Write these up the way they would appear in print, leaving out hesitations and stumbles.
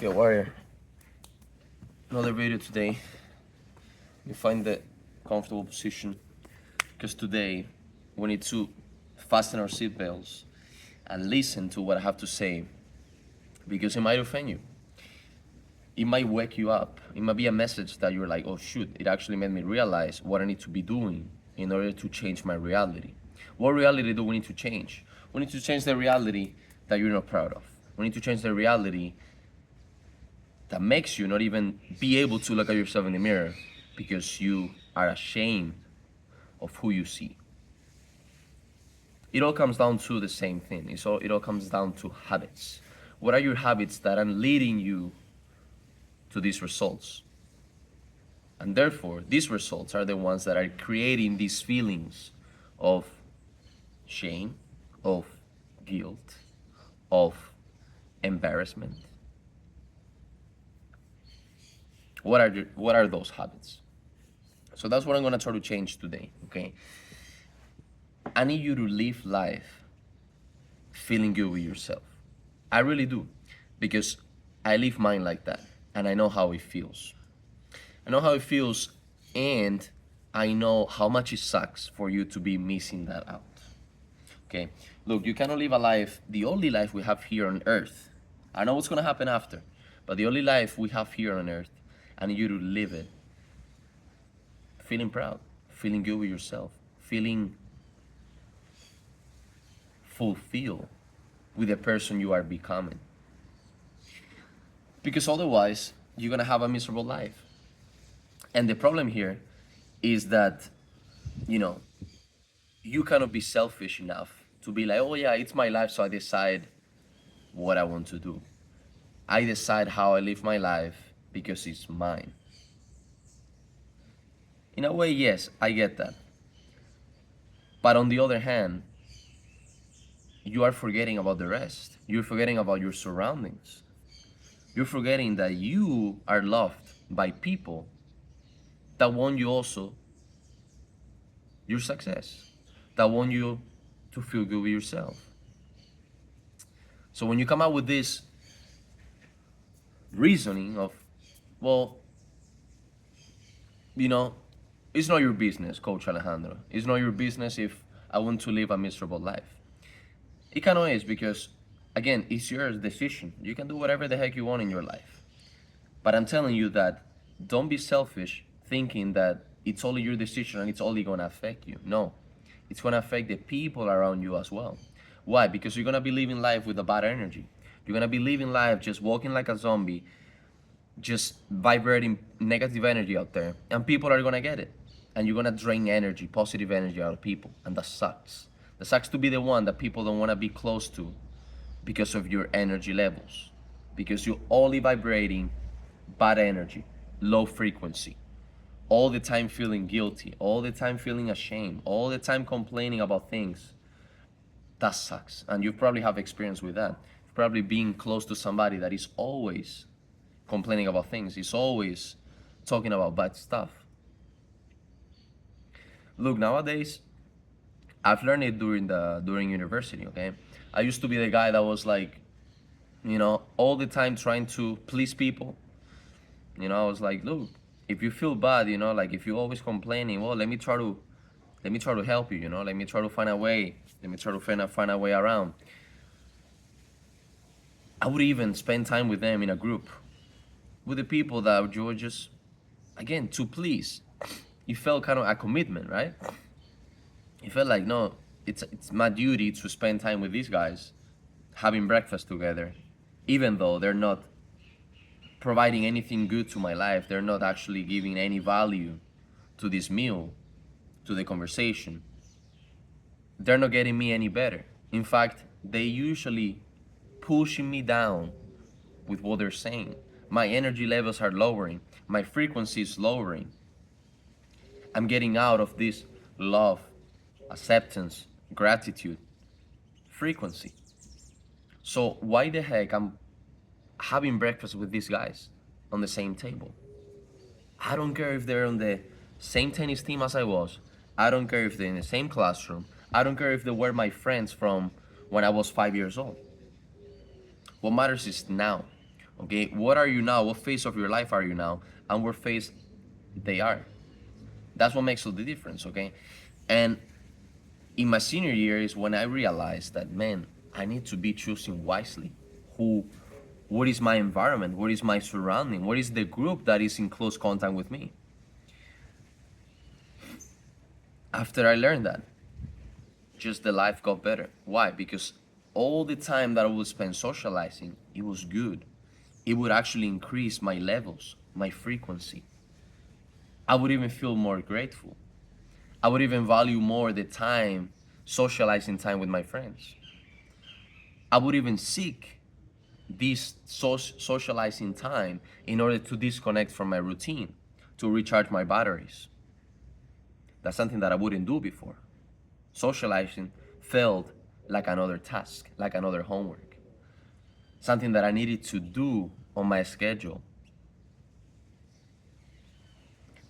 Okay, warrior. Another video today. You find the comfortable position because today we need to fasten our seatbelts and listen to what I have to say because it might offend you. It might wake you up. It might be a message that you're like, oh shoot, it actually made me realize what I need to be doing in order to change my reality. What reality do we need to change? We need to change the reality that you're not proud of. We need to change the reality that makes you not even be able to look at yourself in the mirror because you are ashamed of who you see. It all comes down to the same thing. It all comes down to habits. What are your habits that are leading you to these results? And therefore, these results are the ones that are creating these feelings of shame, of guilt, of embarrassment. What are those habits? So that's what I'm gonna try to change today, okay? I need you to live life feeling good with yourself. I really do, because I live mine like that, and I know how it feels. I know how it feels, and I know how much it sucks for you to be missing that out. Okay, look, you cannot live a life, the only life we have here on earth. I know what's gonna happen after, but the only life we have here on earth, I need you to live it feeling proud, feeling good with yourself, feeling fulfilled with the person you are becoming. Because otherwise, you're gonna have a miserable life. And the problem here is that, you cannot be selfish enough to be like, oh yeah, it's my life, so I decide what I want to do. I decide how I live my life because it's mine. In a way, yes, I get that. But on the other hand, you are forgetting about the rest. You're forgetting about your surroundings. You're forgetting that you are loved by people that want you also your success, that want you to feel good with yourself. So when you come out with this reasoning of, well, it's not your business, Coach Alejandro. It's not your business if I want to live a miserable life. It kind of is because, again, it's your decision. You can do whatever the heck you want in your life. But I'm telling you that don't be selfish thinking that it's only your decision and it's only going to affect you. No, it's going to affect the people around you as well. Why? Because you're going to be living life with a bad energy. You're going to be living life just walking like a zombie, just vibrating negative energy out there, and people are going to get it. And you're going to drain energy, positive energy out of people. And that sucks. That sucks to be the one that people don't want to be close to because of your energy levels. Because you're only vibrating bad energy, low frequency, all the time feeling guilty, all the time feeling ashamed, all the time complaining about things. That sucks. And you probably have experience with that. Probably being close to somebody that is always complaining about things, is always talking about bad stuff. Look, nowadays, I've learned it during university, okay? I used to be the guy that was like, all the time trying to please people. I was like, look, if you feel bad, like if you're always complaining, well, let me try to help you, let me try to find a way, let me try to find a way around. I would even spend time with them in a group, with the people that you were just, again, to please. It felt kind of a commitment, right? It felt like, no, it's my duty to spend time with these guys, having breakfast together, even though they're not providing anything good to my life. They're not actually giving any value to this meal, to the conversation. They're not getting me any better. In fact, they usually pushing me down with what they're saying. My energy levels are lowering. My frequency is lowering. I'm getting out of this love, acceptance, gratitude frequency. So why the heck I'm having breakfast with these guys on the same table? I don't care if they're on the same tennis team as I was. I don't care if they're in the same classroom. I don't care if they were my friends from when I was 5 years old. What matters is now. Okay, what are you now? What phase of your life are you now? And what phase they are? That's what makes all the difference, okay? And in my senior year is when I realized that, man, I need to be choosing wisely. Who, what is my environment? What is my surrounding? What is the group that is in close contact with me? After I learned that, just the life got better. Why? Because all the time that I would spend socializing, it was good. It would actually increase my levels, my frequency. I would even feel more grateful. I would even value more the time, socializing time with my friends. I would even seek this socializing time in order to disconnect from my routine, to recharge my batteries. That's something that I wouldn't do before. Socializing felt like another task, like another homework, something that I needed to do on my schedule.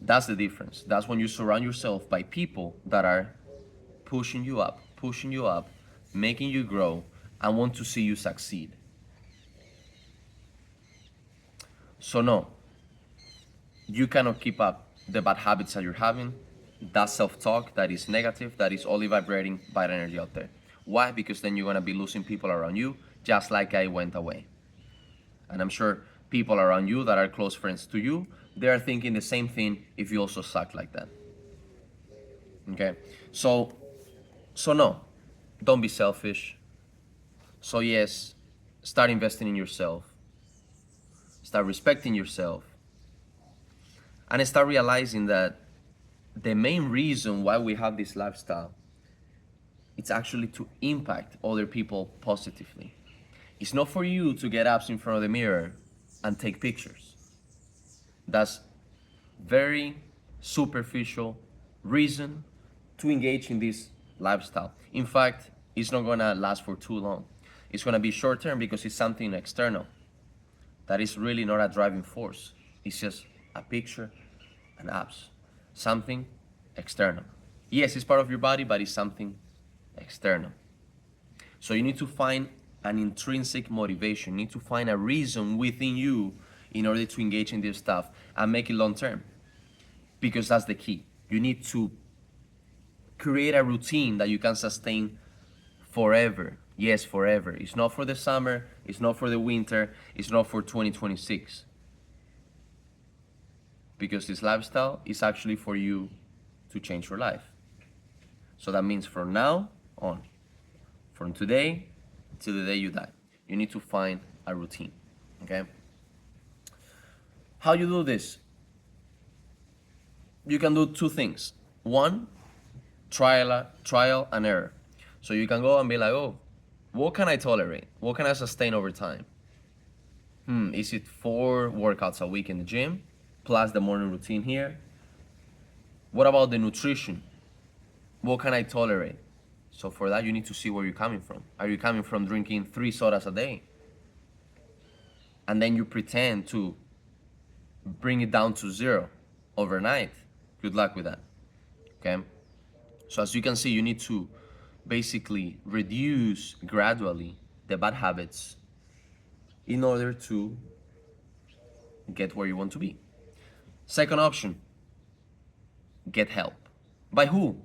That's the difference. That's when you surround yourself by people that are pushing you up, making you grow, and want to see you succeed. So no, you cannot keep up the bad habits that you're having, that self-talk that is negative, that is only vibrating bad energy out there. Why? Because then you're gonna be losing people around you, just like I went away. And I'm sure people around you that are close friends to you, they are thinking the same thing if you also suck like that. Okay? So no, don't be selfish. So yes, start investing in yourself. Start respecting yourself. And start realizing that the main reason why we have this lifestyle, it's actually to impact other people positively. It's not for you to get up in front of the mirror and take pictures. That's very superficial reason to engage in this lifestyle. In fact, it's not gonna last for too long. It's gonna be short term because it's something external that is really not a driving force. It's just a picture and apps. Something external. Yes, it's part of your body, but it's something external. So you need to find an intrinsic motivation. You need to find a reason within you in order to engage in this stuff and make it long term. Because that's the key. You need to create a routine that you can sustain forever. Yes, forever. It's not for the summer, it's not for the winter, it's not for 2026. Because this lifestyle is actually for you to change your life. So that means from now on, from today till the day you die, you need to find a routine. Okay? How you do this? You can do two things. One, trial and error. So you can go and be like, oh, what can I tolerate? What can I sustain over time? Is it 4 workouts a week in the gym, plus the morning routine here? What about the nutrition? What can I tolerate? So for that, you need to see where you're coming from. Are you coming from drinking 3 sodas a day? And then you pretend to bring it down to 0 overnight. Good luck with that. Okay? So as you can see, you need to basically reduce gradually the bad habits in order to get where you want to be. Second option, get help. By who?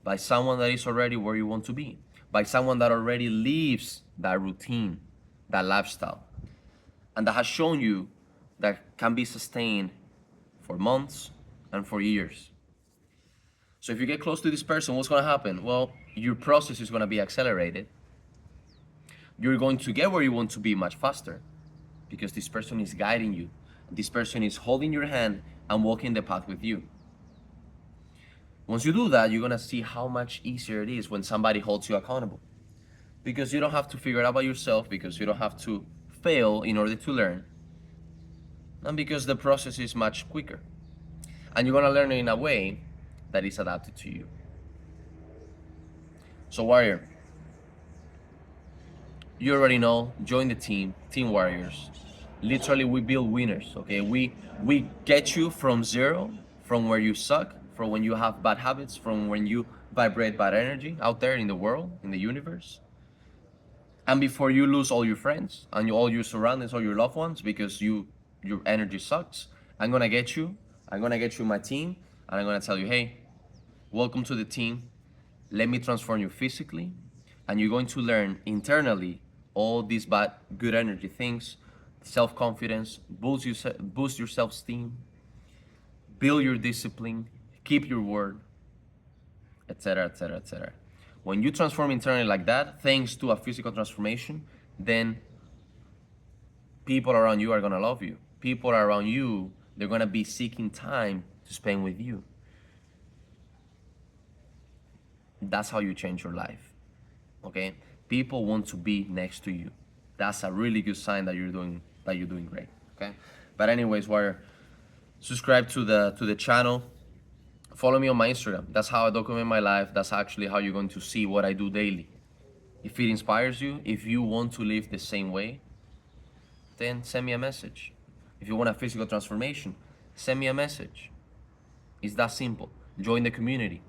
By someone that is already where you want to be. By someone that already lives that routine, that lifestyle, and that has shown you that can be sustained for months and for years. So if you get close to this person, what's gonna happen? Well, your process is gonna be accelerated. You're going to get where you want to be much faster because this person is guiding you. This person is holding your hand and walking the path with you. Once you do that, you're gonna see how much easier it is when somebody holds you accountable. Because you don't have to figure it out by yourself, because you don't have to fail in order to learn, and because the process is much quicker. And you're gonna learn it in a way that is adapted to you. So Warrior, you already know, join the team, Team Warriors. Literally, we build winners, okay? We get you from 0, from where you suck, from when you have bad habits, from when you vibrate bad energy out there in the world, in the universe. and before you lose all your friends and all your surroundings, all your loved ones, because your energy sucks, I'm gonna get you. I'm gonna get you my team, and I'm gonna tell you, hey, welcome to the team. Let me transform you physically, and you're going to learn internally all these bad, good energy things, self-confidence, boost your self-esteem, build your discipline, keep your word, etc., etc., etc. When you transform internally like that, thanks to a physical transformation, then people around you are gonna love you. People around you, they're gonna be seeking time to spend with you. That's how you change your life. Okay? People want to be next to you. That's a really good sign that you're doing great. Okay? But anyways, Warrior, subscribe to the channel. Follow me on my Instagram. That's how I document my life. That's actually how you're going to see what I do daily. If it inspires you, if you want to live the same way, then send me a message. If you want a physical transformation, send me a message. It's that simple. Join the community.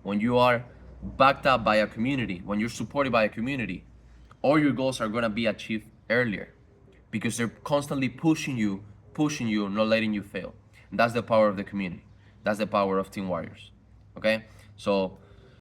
When you are backed up by a community, when you're supported by a community, all your goals are gonna be achieved earlier because they're constantly pushing you, not letting you fail. And that's the power of the community. That's the power of Team Warriors. Okay? So